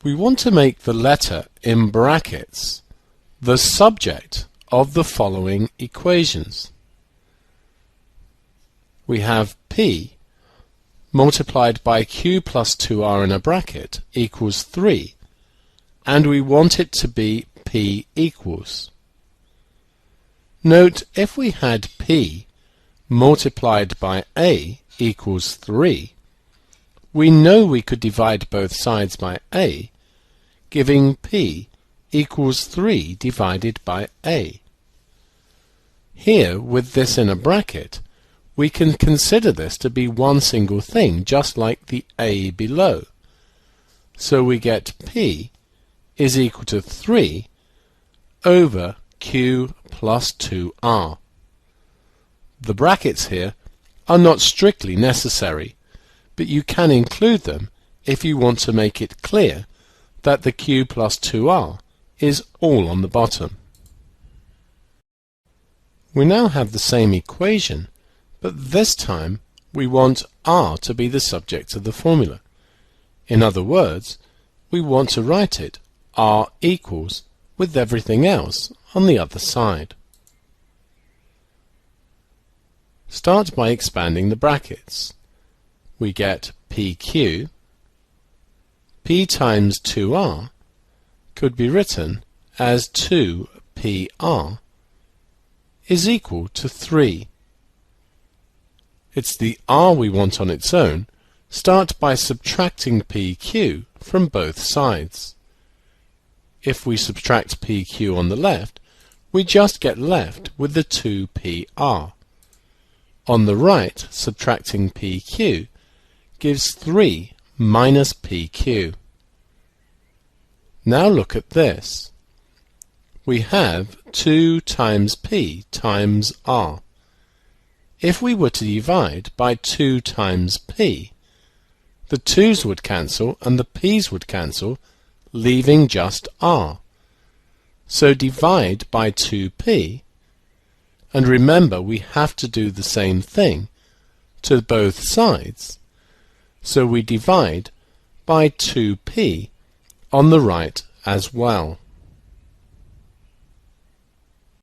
We want to make the letter in brackets the subject of the following equations. We have P multiplied by Q plus 2R in a bracket equals 3, and we want it to be P equals. Note, if we had P multiplied by A equals 3, we know we could divide both sides by A, giving P equals 3 divided by A. Here, with this in a bracket, we can consider this to be one single thing, just like the A below. So we get P is equal to 3 over Q plus 2R. The brackets here are not strictly necessary, but you can include them if you want to make it clear that the Q plus 2R is all on the bottom. We now have the same equation, but this time we want R to be the subject of the formula. In other words, we want to write it R equals with everything else on the other side. Start by expanding the brackets. We get PQ. P times 2R could be written as 2PR is equal to 3. It's the R we want on its own. Start by subtracting PQ from both sides. If we subtract PQ on the left, we just get left with the 2PR. On the right, subtracting PQ gives 3 minus PQ. Now look at this. We have 2 times P times R. If we were to divide by 2 times P, the 2's would cancel and the P's would cancel, leaving just R. So divide by 2P, and remember we have to do the same thing to both sides. So we divide by 2P on the right as well.